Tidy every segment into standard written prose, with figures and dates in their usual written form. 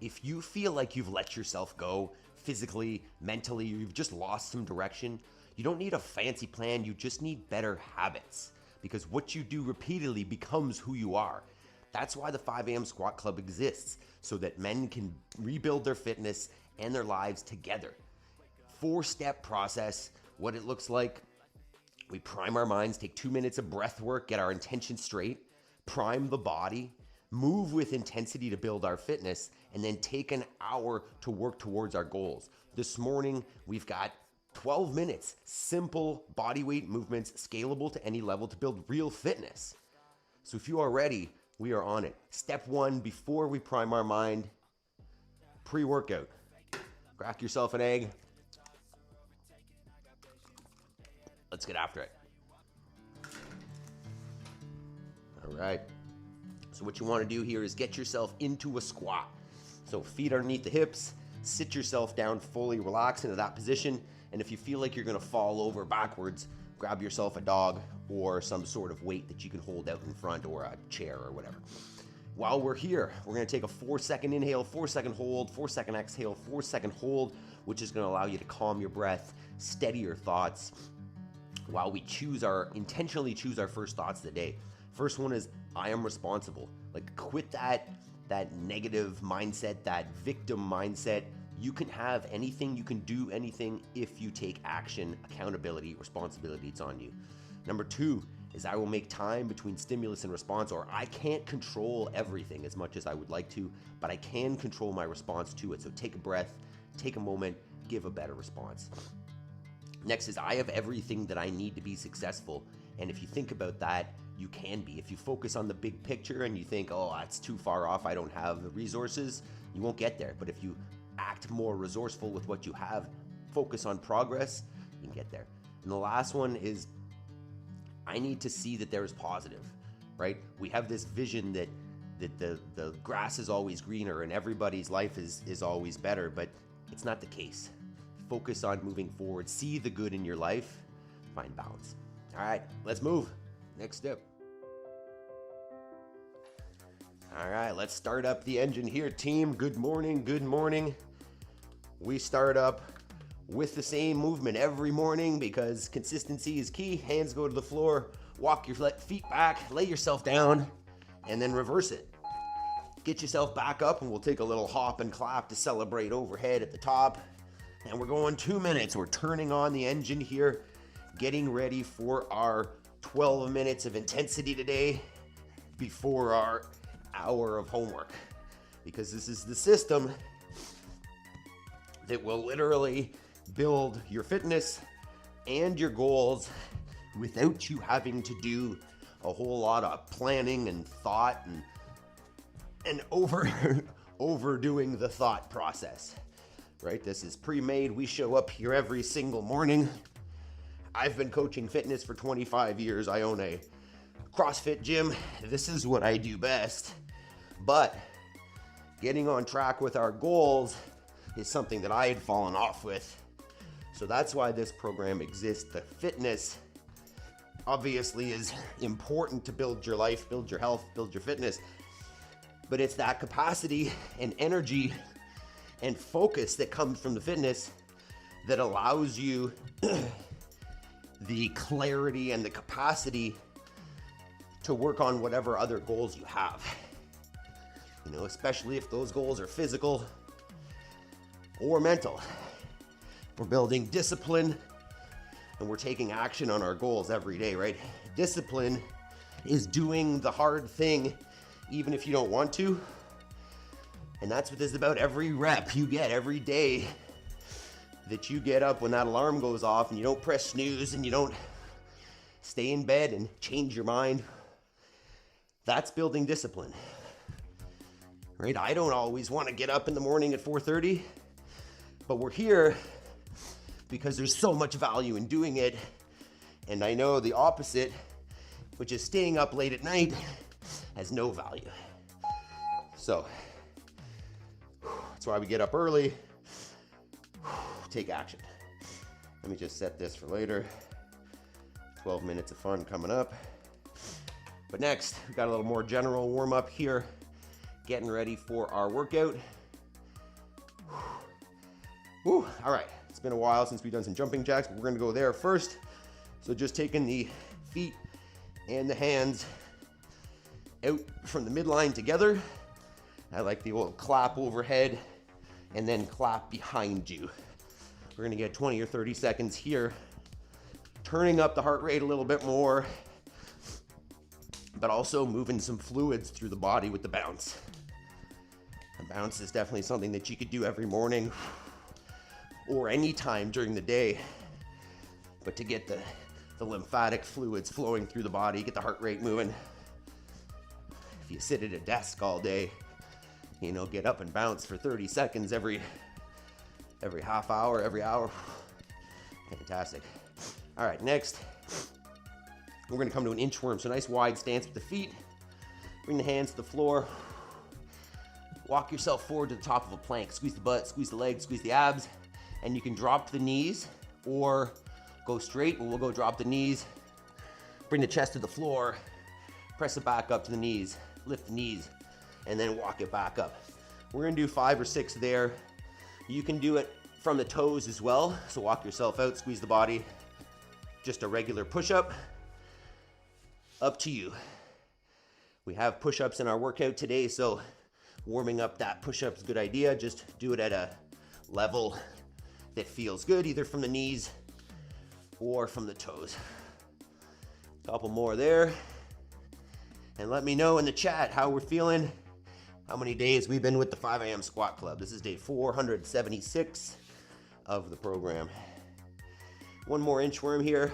If you feel like you've let yourself go physically, mentally, or you've just lost some direction, you don't need a fancy plan, you just need better habits. Because what you do repeatedly becomes who you are. That's why the 5 a.m. Squat Club exists, so that men can rebuild their fitness and their lives together. 4-step process, what it looks like. We prime our minds, take 2 minutes of breath work, get our intention straight, prime the body, move with intensity to build our fitness, and then take an hour to work towards our goals. This morning, we've got 12 minutes, simple bodyweight movements, scalable to any level to build real fitness. So if you are ready, we are on it. Step 1, before we prime our mind, pre-workout. Crack yourself an egg. Let's get after it. All right. So what you want to do here is get yourself into a squat. So feet underneath the hips, sit yourself down fully, relax into that position. And if you feel like you're going to fall over backwards, grab yourself a dog or some sort of weight that you can hold out in front, or a chair or whatever. While we're here, we're going to take a 4-second inhale, 4-second hold, 4-second exhale, 4-second hold, which is going to allow you to calm your breath, steady your thoughts, while we intentionally choose our first thoughts of the day. First one is, I am responsible. Like, quit that negative mindset, that victim mindset. You can have anything, you can do anything if you take action, accountability, responsibility, it's on you. Number 2 is, I will make time between stimulus and response, or I can't control everything as much as I would like to, but I can control my response to it. So take a breath, take a moment, give a better response. Next is, I have everything that I need to be successful. And if you think about that, you can be. If you focus on the big picture and you think, oh, that's too far off, I don't have the resources, you won't get there. But if you act more resourceful with what you have, focus on progress, you can get there. And the last one is, I need to see that there is positive, right? We have this vision that the grass is always greener and everybody's life is always better, but it's not the case. Focus on moving forward, see the good in your life, find balance. All right, let's move. Next step. All right, let's start up the engine here, team. Good morning, good morning. We start up with the same movement every morning because consistency is key. Hands go to the floor, walk your feet back, lay yourself down, and then reverse it. Get yourself back up, and we'll take a little hop and clap to celebrate overhead at the top. And we're going 2 minutes. We're turning on the engine here, getting ready for our 12 minutes of intensity today before our hour of homework. Because this is the system that will literally build your fitness and your goals without you having to do a whole lot of planning and thought and overdoing the thought process. Right? This is pre-made. We show up here every single morning. I've been coaching fitness for 25 years. I own a CrossFit gym. This is what I do best. But getting on track with our goals is something that I had fallen off with. So that's why this program exists. The fitness obviously is important to build your life, build your health, build your fitness. But it's that capacity and energy and focus that comes from the fitness that allows you the clarity and the capacity to work on whatever other goals you have. You know, especially if those goals are physical or mental. We're building discipline and we're taking action on our goals every day, right? Discipline is doing the hard thing even if you don't want to. And that's what this is about. Every rep you get every day that you get up when that alarm goes off and you don't press snooze and you don't stay in bed and change your mind, that's building discipline, right? I don't always want to get up in the morning at 4:30, but we're here because there's so much value in doing it. And I know the opposite, which is staying up late at night, has no value. So that's why we get up early, take action. Let me just set this for later. 12 minutes of fun coming up. But next, we got a little more general warm up here, getting ready for our workout. Whew, all right, it's been a while since we've done some jumping jacks, but we're gonna go there first. So just taking the feet and the hands out from the midline together. I like the old clap overhead and then clap behind you. We're gonna get 20 or 30 seconds here, turning up the heart rate a little bit more, but also moving some fluids through the body with the bounce. A bounce is definitely something that you could do every morning or any time during the day, but to get the lymphatic fluids flowing through the body, get the heart rate moving. If you sit at a desk all day, you know, get up and bounce for 30 seconds every half hour, every hour. Fantastic. All right, next, we're gonna come to an inchworm. So nice wide stance with the feet. Bring the hands to the floor. Walk yourself forward to the top of a plank. Squeeze the butt, squeeze the legs, squeeze the abs. And you can drop to the knees or go straight, but we'll go drop the knees. Bring the chest to the floor. Press it back up to the knees. Lift the knees and then walk it back up. We're gonna do 5 or 6 there. You can do it from the toes as well. So walk yourself out, squeeze the body. Just a regular push-up. Up to you. We have push-ups in our workout today, so warming up that push-up is a good idea. Just do it at a level that feels good, either from the knees or from the toes. Couple more there. And let me know in the chat how we're feeling, how many days we've been with the 5 a.m. squat club. This is day 476 of the program. One more inchworm here.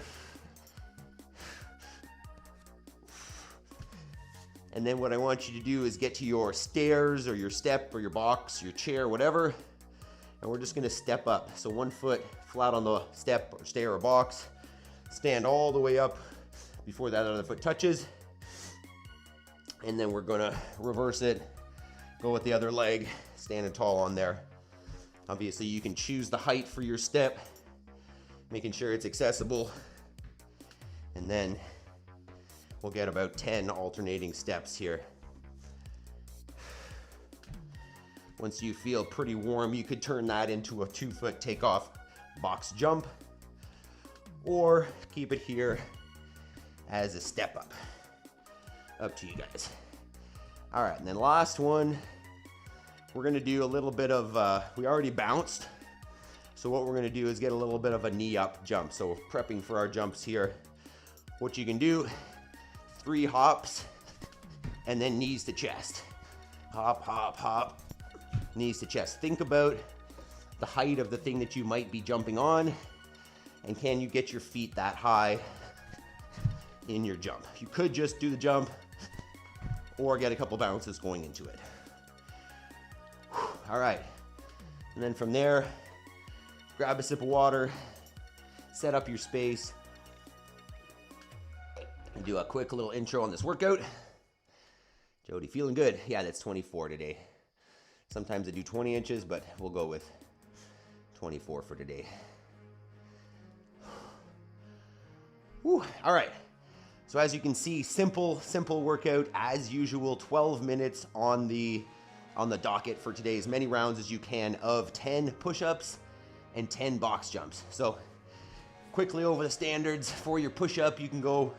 And then what I want you to do is get to your stairs or your step or your box, your chair, whatever. And we're just gonna step up. So 1 foot flat on the step or stair or box. Stand all the way up before that other foot touches. And then we're gonna reverse it, go with the other leg, standing tall on there. Obviously you can choose the height for your step, making sure it's accessible. And then we'll get about 10 alternating steps here. Once you feel pretty warm, you could turn that into a 2 foot takeoff box jump, or keep it here as a step up. Up to you guys. All right, and then last one, we're gonna do a little bit of, we already bounced. So what we're gonna do is get a little bit of a knee up jump. So prepping for our jumps here. What you can do, 3 hops, and then knees to chest. Hop, hop, hop, knees to chest. Think about the height of the thing that you might be jumping on, and can you get your feet that high in your jump? You could just do the jump or get a couple bounces going into it. All right, and then from there, grab a sip of water, set up your space, and do a quick little intro on this workout. Jody, feeling good? Yeah, that's 24 today. Sometimes I do 20 inches, but we'll go with 24 for today. Whew. All right. So as you can see, simple workout as usual. 12 minutes on the docket for today. As many rounds as you can of 10 push-ups and 10 box jumps. So quickly over the standards for your push-up, you can go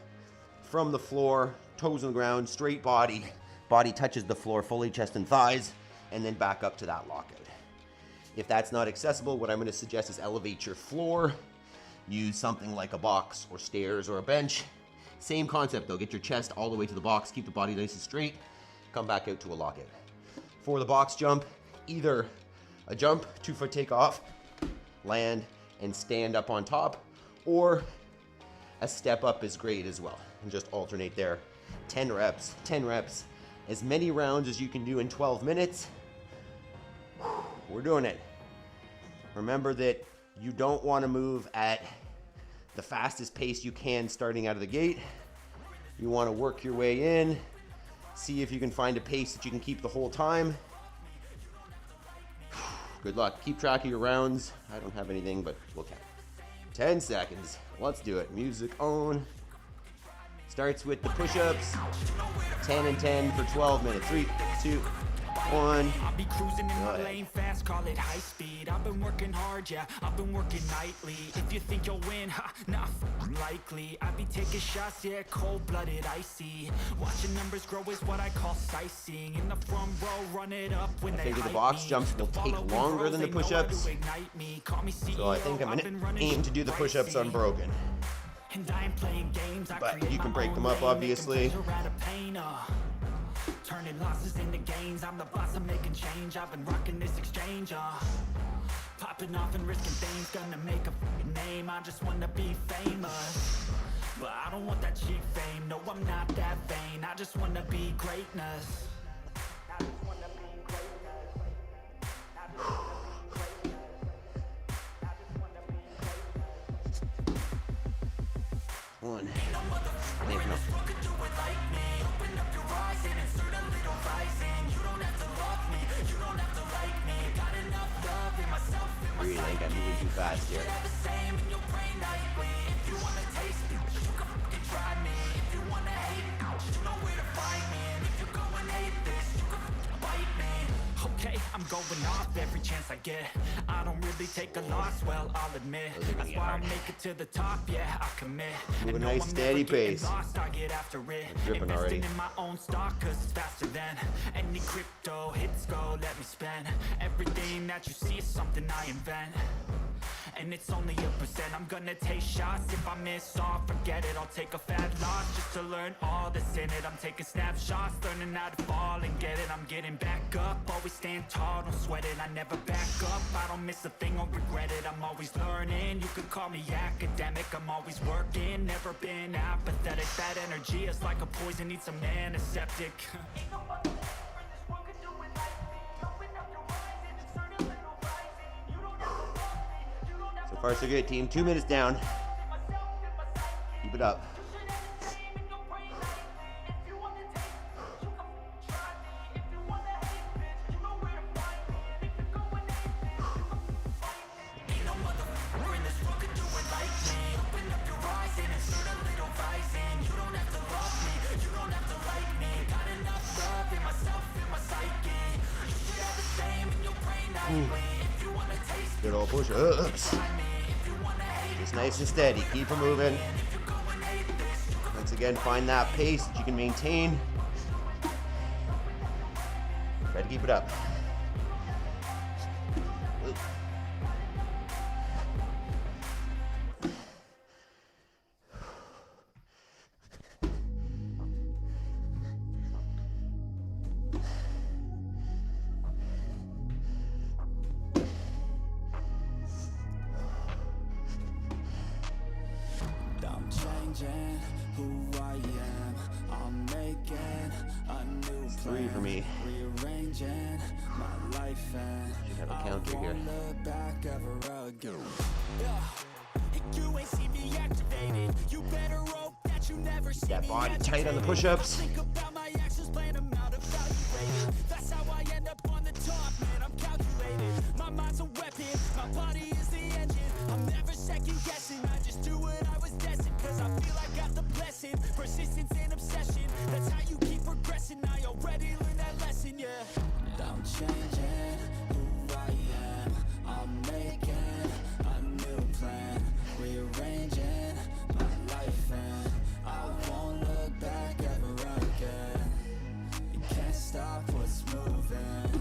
from the floor, toes on the ground, straight body. Body touches the floor fully, chest and thighs, and then back up to that lockout. If that's not accessible, what I'm going to suggest is elevate your floor. Use something like a box or stairs or a bench. Same concept though, get your chest all the way to the box, keep the body nice and straight, come back out to a lockout. For the box jump, either a jump, 2 foot takeoff, land and stand up on top, or a step up is great as well. And just alternate there. 10 reps, as many rounds as you can do in 12 minutes. We're doing it. Remember that you don't want to move at the fastest pace you can starting out of the gate. You want to work your way in, see if you can find a pace that you can keep the whole time. Good luck. Keep track of your rounds. I don't have anything, but we'll count. 10 seconds. Let's do it. Music on. Starts with the push-ups. 10 and 10 for 12 minutes. 3, 2, one. I'll be cruising in my lane fast, call it high speed. I've been working hard, yeah, I've been working nightly. If you think you'll win, ha, not likely. I be taking shots, yeah, cold-blooded, icy. Watching numbers grow is what I call sightseeing. In the front row, run it up when I they figure the hype box me. jumps will take longer than the push-ups, so I think I'm gonna aim to do the push-ups unbroken. But you can break them up, obviously. Turning losses into gains, I'm the boss, I'm making change. I've been rocking this exchange, popping off and risking things, gonna make a f***ing name. I just wanna be famous, but I don't want that cheap fame. No, I'm not that vain, I just wanna be greatness. I just wanna be greatness. I just wanna be greatness. I just wanna be greatness. One. Really think I'm moving too fast here. Okay, I'm going off every chance I get. I don't really take a loss, well, I'll admit. That's why I make it to the top, yeah, I commit. Move a nice steady pace. Lost, I get after it. Dripping already. Investing in my own stock, cause it's faster than any crypto hits go, let me spend. Everything that you see is something I invent, and it's only a percent. I'm gonna take shots. If I miss off, forget it. I'll take a fat loss just to learn all that's in it. I'm taking snapshots, learning how to fall and get it. I'm getting back up, always stand tall, don't sweat it. I never back up, I don't miss a thing or regret it. I'm always learning, you can call me academic. I'm always working, never been apathetic. That energy is like a poison, needs some antiseptic. So far so good, team. 2 minutes down. Keep it up. Good old push-ups. Just nice and steady. Keep them moving. Once again, find that pace that you can maintain. Try to keep it up. 3 for me. Should have a counter here. Keep that body tight on the push-ups. That's how I end up on the top, man. I'm calculated. My mind's a weapon, my body is the engine. I'm never second guessing. I just do what I was destined, cause I feel I got the blessing. Persistence and obsession, that's how you keep progressing. I already learned that lesson, yeah. I'm changing who I am. I'm making a new plan. Rearranging my life and I won't look back ever again. You can't stop what's moving.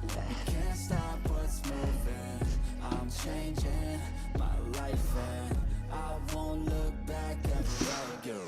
You can't stop what's moving. I'm changing my life and I won't look back ever again.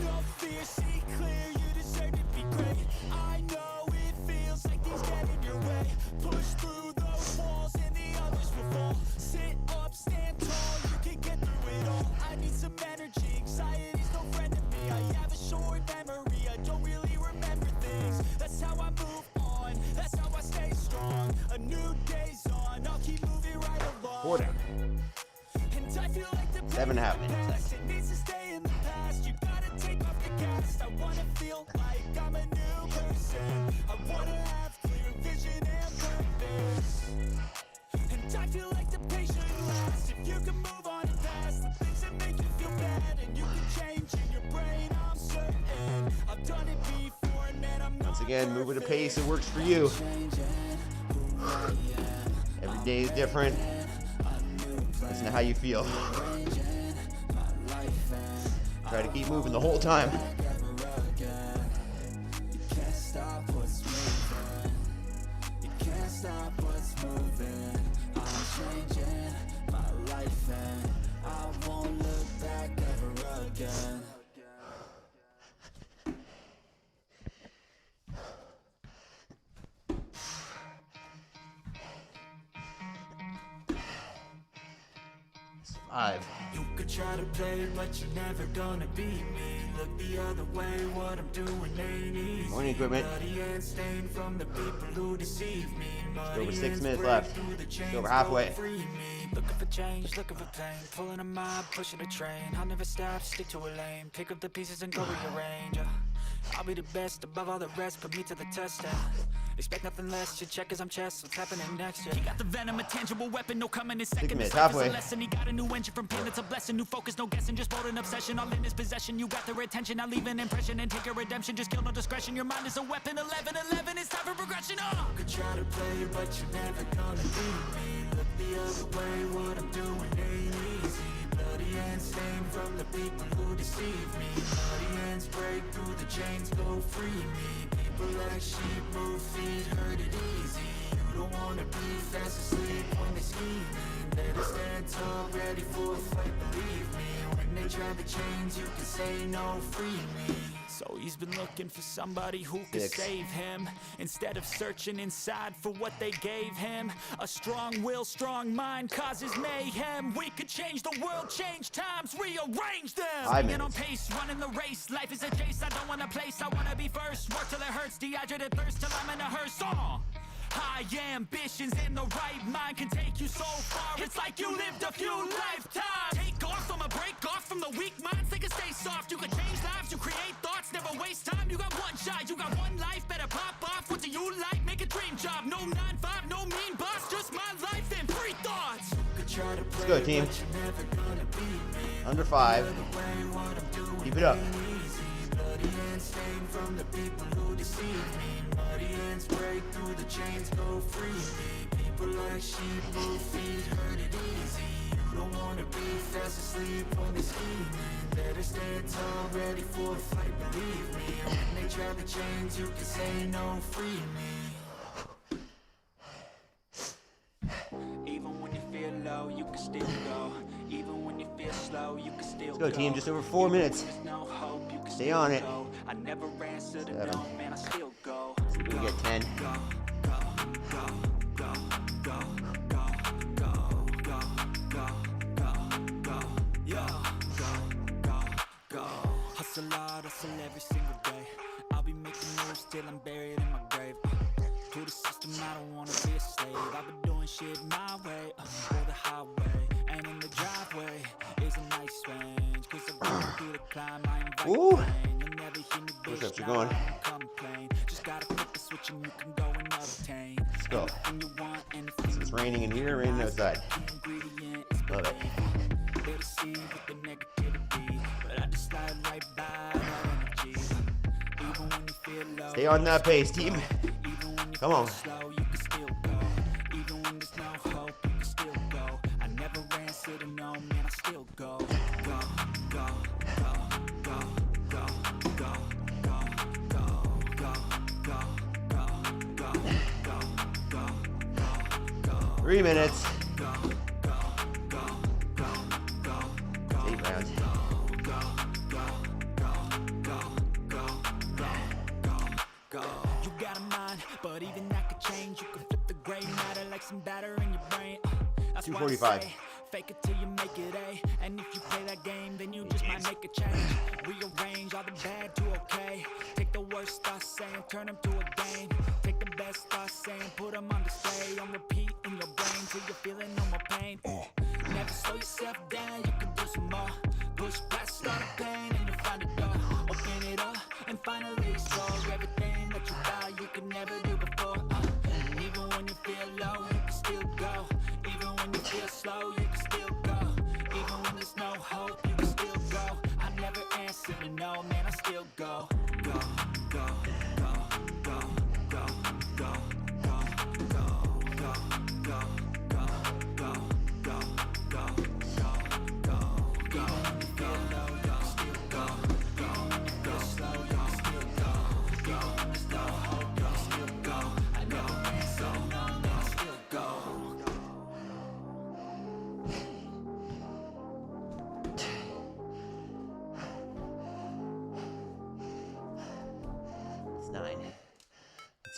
No fear, see clear, you deserve to be great. I know it feels like things get in your way. Push through those walls and the others will fall. Sit up, stand tall, you can get through it all. I need some energy, anxiety's no friend to me. I have a short memory, I don't really remember things. That's how I move on, that's how I stay strong. A new day's on, I'll keep moving right along. 4 down. And I feel like the 7.5 minutes left. it needs to stay in the past. You gotta take off the gas. I wanna feel like I'm a new person. I wanna have clear vision and purpose. And I feel like the patient lasts. If you can move on and past the things that make you feel bad, and you can change in your brain, I'm certain. I've done it before, and man, I'm not again, move at a pace that works for you. Every day is different. Listen to how you feel. Try to keep moving the whole time. You could try to play, but you're never gonna beat me. Look the other way, what I'm doing ain't easy. Morning equipment. Bloody and stained from the people who deceive me. Over 6 minutes left. Just over halfway. Looking for change, looking for pain. Pulling a mob, pushing a train. I'll never stop, stick to a lane. Pick up the pieces and go rearrange. I'll be the best above all the rest, put me to the test. Expect nothing less, your check as I'm chess. What's happening next? He got the venom, a tangible weapon, no coming in second. Minutes, halfway. Lesson. He got a new engine from pain, it's a blessing. New focus, no guessing, just bold and obsession. All in his possession, you got their attention. I'll leave an impression and take your redemption. Just kill, no discretion. Your mind is a weapon. 11-11, it's time for progression. You could try to play, but you're never gonna beat me. Look the other way, what I'm doing ain't easy. Bloody and stained from the people who deceive me. Bloody hands break through the chains, go free me. People like sheep move feet, hurt it easy. You don't wanna be fast asleep when they scheming. Better stand tall, ready for a fight, believe me. When they try the chains, you can say no, free me. So he's been looking for somebody who could save him, instead of searching inside for what they gave him. A strong will, strong mind causes mayhem. We could change the world, change times, rearrange them. Staying on pace, running the race. Life is a chase, I don't want a place, I wanna be first. Work till it hurts, dehydrated thirst till I'm in a hearse. High ambitions and the right mind can take you so far. It's like you lived a few lifetimes. Take off, I'ma break off from the weak minds. They can stay soft, you can change lives, you create thoughts, never waste time. You got one shot, you got one life, better pop off. What do you like? Make a dream job. No 9-5, no mean boss, just my life and free thoughts. Let's go, team. Under 5. Keep it up. From the people who deceive me. Muddy hands break through the chains, go free me. People like sheep move feet, hurt it easy. You don't wanna be fast asleep when they're scheming. Better stand tall, ready for a fight, believe me. When they try the chains, you can say no, free me. Even when you feel low, you can still go. Even when you feel slow, you can still go. Let's go, team. Just over 4 minutes. No hope, you can stay on it. I never answer to no, man, I still go. See if we can get 10. Hustle hard, hustle every single day. I'll be making moves till I'm buried in my grave. To the system, I don't wanna be a slave. I've been doing shit my way, or the highway. And in the driveway is a nice range. Cause I'm going through the climb, I invite pain. You'll never hear me, bitch, what's up, you're going? Complain. Just gotta flip the switch and you can go and obtain. Let's go. You want, anything It's raining in here, raining outside. Love it. They'll see with the negativity, but I just slide right by that energy. Even when you feel low, Stay on that pace, team. even when you Come on. feel slow, you can still go. Even when there's no hope, you can still go. I never answer to no, man, I still go. Go, go, go, go, go, go, go, go, go, go, go, go, go. 3 minutes. Go, go, go, go, go, go. 8 rounds. You got a mind, but even that could change. You can flip the gray matter like some batter in your brain. That's why I 2:45. say, fake it till you make it A. And if you play that game, then you just might make a change. Rearrange all the bad to okay. Take the worst thoughts saying, turn them to a game. Take the best thoughts saying, put them on display. On repeat in your brain till you're feeling no more pain. Never slow yourself down, you can do some more. Push past all the pain and you find a door. Open it up and finally explore everything that you thought you could never do before. Even when you feel low, you can still go. Even when you feel slow, you can still go. Even when there's no hope, you can still go. I never answer to no, man, I still go. Go, go, go, go,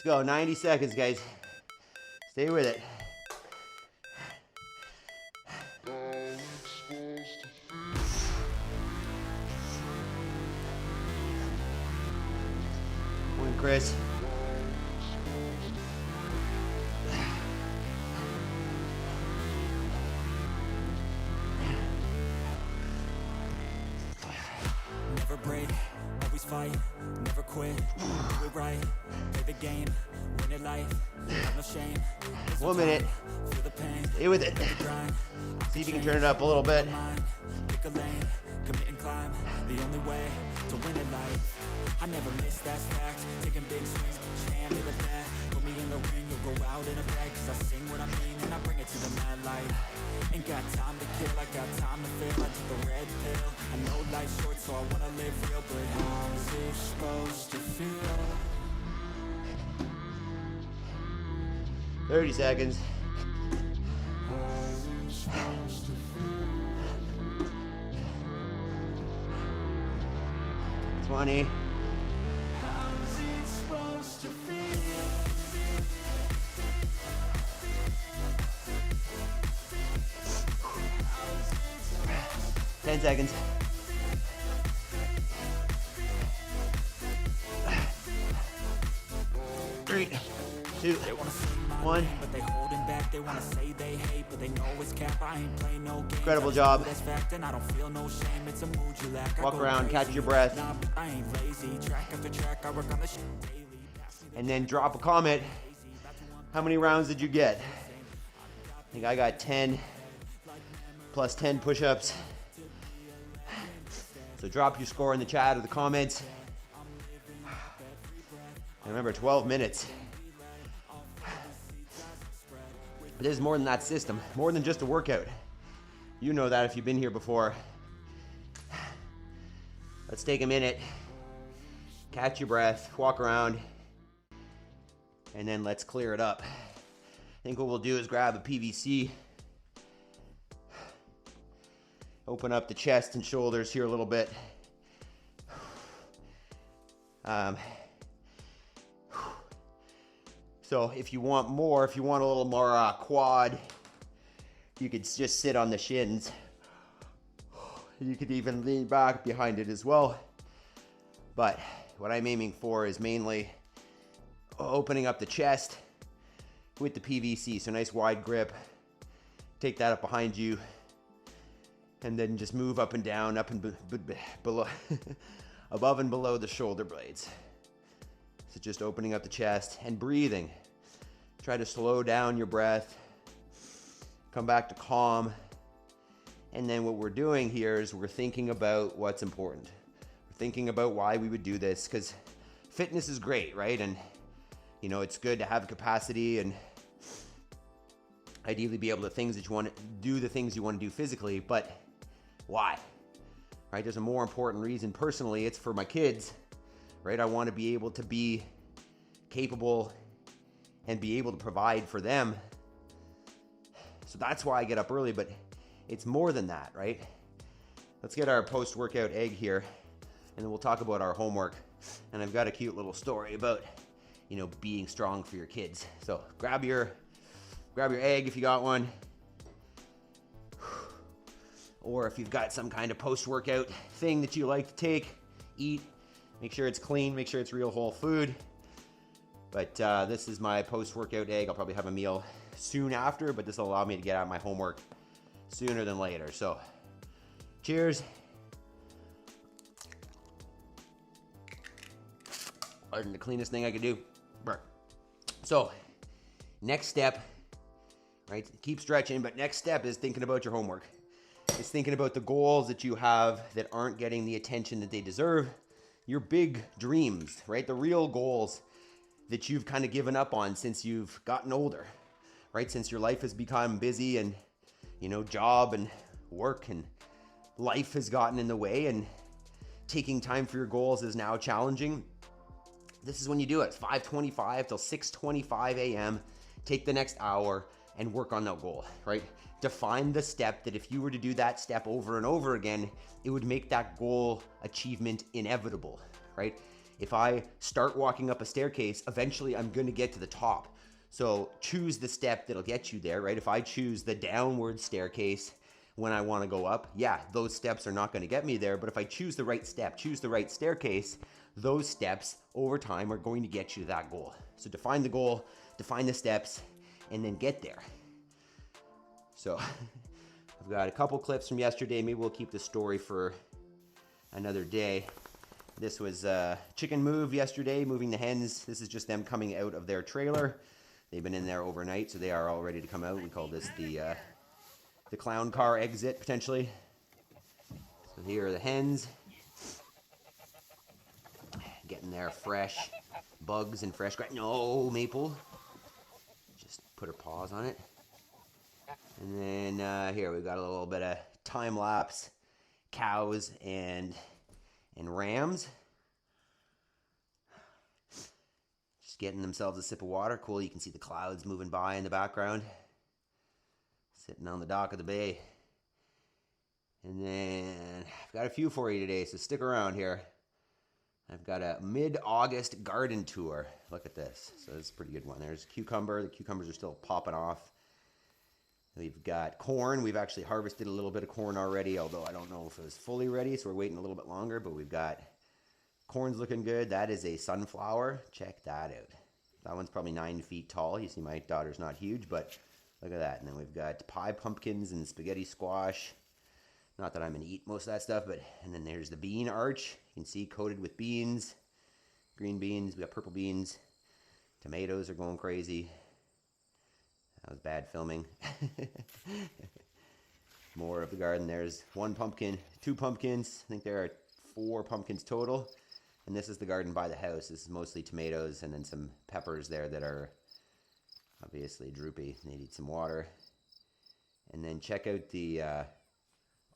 go. 90 seconds, guys. Stay with it. Come on, Chris. Never break, always fight, never quit, do it right, play the game, win it life, have no shame. 1 minute. Feel the pain, Stay with it. grind, See if you can turn it up a little bit. pick a lane, commit and climb, the only way to win it life. I never miss, that's fact, taking big swings, put your hand to the bat, put me in the ring, you'll go out in a bag, cause I sing what I mean and I bring it to the mad light. Ain't got time to kill, I got time to feel, I took the red pill, I know life's short so I wanna live real, but how's it supposed to feel? 30 seconds. 20. How's it supposed to feel? 10 seconds. 3, 2, 1. But they holding back, they wanna say they hate, but they know it's cap. I ain't playing no games. Incredible job. That's fact, and I don't feel no shame. It's a mood you lack. Walk around, catch your breath. Nah, but I ain't lazy. Track after track, I work on the shit daily. And then drop a comment. How many rounds did you get? I think I got 10 plus 10 push-ups. So drop your score in the chat or the comments. And remember, 12 minutes. But there's more than that system, more than just a workout. You know that if you've been here before. Let's take a minute, catch your breath, walk around, and then let's clear it up. I think what we'll do is grab a PVC, open up the chest and shoulders here a little bit. So if you want more, if you want a little more quad, you could just sit on the shins. You could even lean back behind it as well. But what I'm aiming for is mainly opening up the chest with the PVC. So nice wide grip. Take that up behind you. And then just move up and down, up and below, above and below the shoulder blades. So just opening up the chest and breathing. Try to slow down your breath. Come back to calm. And then what we're doing here is we're thinking about what's important. We're thinking about why we would do this, because fitness is great, right? And you know, it's good to have capacity and ideally be able to things that you want to do, the things you want to do physically, but why? Right? There's a more important reason. Personally, it's for my kids, right? I want to be able to be capable and be able to provide for them. So that's why I get up early, but it's more than that, right? Let's get our post-workout egg here, and then we'll talk about our homework. And I've got a cute little story about, you know, being strong for your kids. So grab your egg if you got one. Or if you've got some kind of post-workout thing that you like to take, eat, make sure it's clean, make sure it's real whole food. But this is my post-workout egg. I'll probably have a meal soon after, but this will allow me to get out my homework sooner than later. So, cheers. Wasn't the cleanest thing I could do. Burp. So, next step, right? Keep stretching, but next step is thinking about your homework. It's thinking about the goals that you have that aren't getting the attention that they deserve. Your big dreams, right? The real goals that you've kind of given up on since you've gotten older, right? Since your life has become busy and, you know, job and work and life has gotten in the way and taking time for your goals is now challenging. This is when you do it. 5:25 till 6:25 a.m. Take the next hour and work on that goal, right? Define the step that if you were to do that step over and over again, it would make that goal achievement inevitable, right? If I start walking up a staircase, eventually I'm going to get to the top. So choose the step that'll get you there, right? If I choose the downward staircase when I want to go up, yeah, those steps are not going to get me there. But if I choose the right step, choose the right staircase, those steps over time are going to get you to that goal. So define the goal, define the steps, and then get there. So I've got a couple clips from yesterday. Maybe we'll keep the story for another day. This was chicken move yesterday, moving the hens. This is just them coming out of their trailer. They've been in there overnight, so they are all ready to come out. We call this the clown car exit, potentially. So here are the hens. Getting their fresh bugs and fresh grass. No, Maple. Just put her paws on it. And then here we've got a little bit of time lapse cows and rams. Just getting themselves a sip of water. Cool, you can see the clouds moving by in the background. Sitting on the dock of the bay. And then I've got a few for you today, so stick around here. I've got a mid-August garden tour. Look at this. So this is a pretty good one. There's cucumber. The cucumbers are still popping off. We've got corn. We've actually harvested a little bit of corn already, although I don't know if it was fully ready, so we're waiting a little bit longer. But we've got corn's looking good. That is a sunflower. Check that out. That one's probably 9 feet tall. You see my daughter's not huge, but look at that. And then we've got pie pumpkins and spaghetti squash. Not that I'm going to eat most of that stuff, but, and then there's the bean arch. You can see coated with beans, green beans. We got purple beans. Tomatoes are going crazy. That was bad filming. More of the garden. There's one pumpkin, 2 pumpkins. I think there are 4 pumpkins total. And this is the garden by the house. This is mostly tomatoes and then some peppers there that are obviously droopy. They need some water. And then check out the...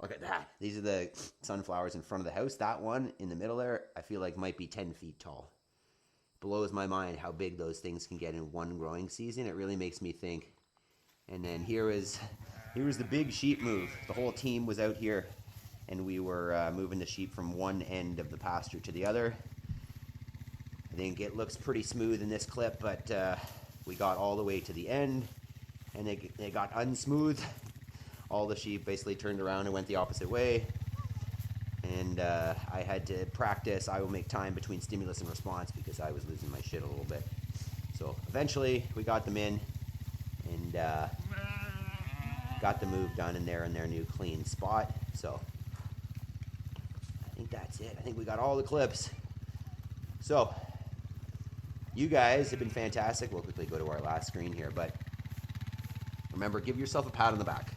look at that. These are the sunflowers in front of the house. That one in the middle there, I feel like might be 10 feet tall. Blows my mind how big those things can get in one growing season. It really makes me think. And then here was the big sheep move. The whole team was out here, and we were moving the sheep from one end of the pasture to the other. I think it looks pretty smooth in this clip, but we got all the way to the end, and they got unsmooth. All the sheep basically turned around and went the opposite way. And I had to practice. I will make time between stimulus and response because I was losing my shit a little bit. So eventually we got them in and got the move done, and they're in their new clean spot. So I think that's it. I think we got all the clips. So you guys have been fantastic. We'll quickly go to our last screen here, but remember, give yourself a pat on the back.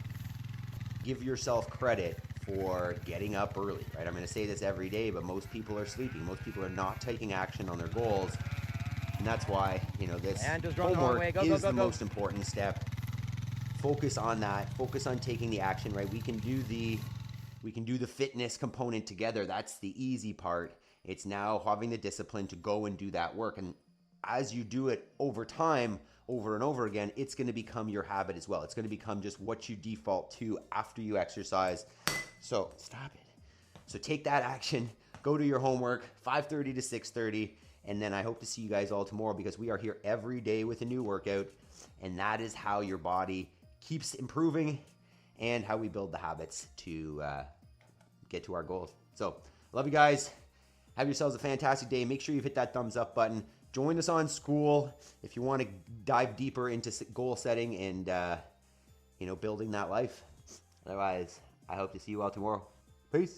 Give yourself credit for getting up early, right? I'm going to say this every day, but most people are sleeping. Most people are not taking action on their goals. And that's why, you know, this homework is the most important step. Focus on that. Focus on taking the action, right? We can do the fitness component together. That's the easy part. It's now having the discipline to go and do that work. And as you do it over time, over and over again, it's going to become your habit as well. It's going to become just what you default to after you exercise. So stop it. So take that action. Go do your homework, 5:30 to 6:30. And then I hope to see you guys all tomorrow, because we are here every day with a new workout. And that is how your body keeps improving and how we build the habits to get to our goals. So love you guys. Have yourselves a fantastic day. Make sure you hit that thumbs up button. Join us on School if you want to dive deeper into goal setting and building that life. Otherwise, I hope to see you all tomorrow. Peace.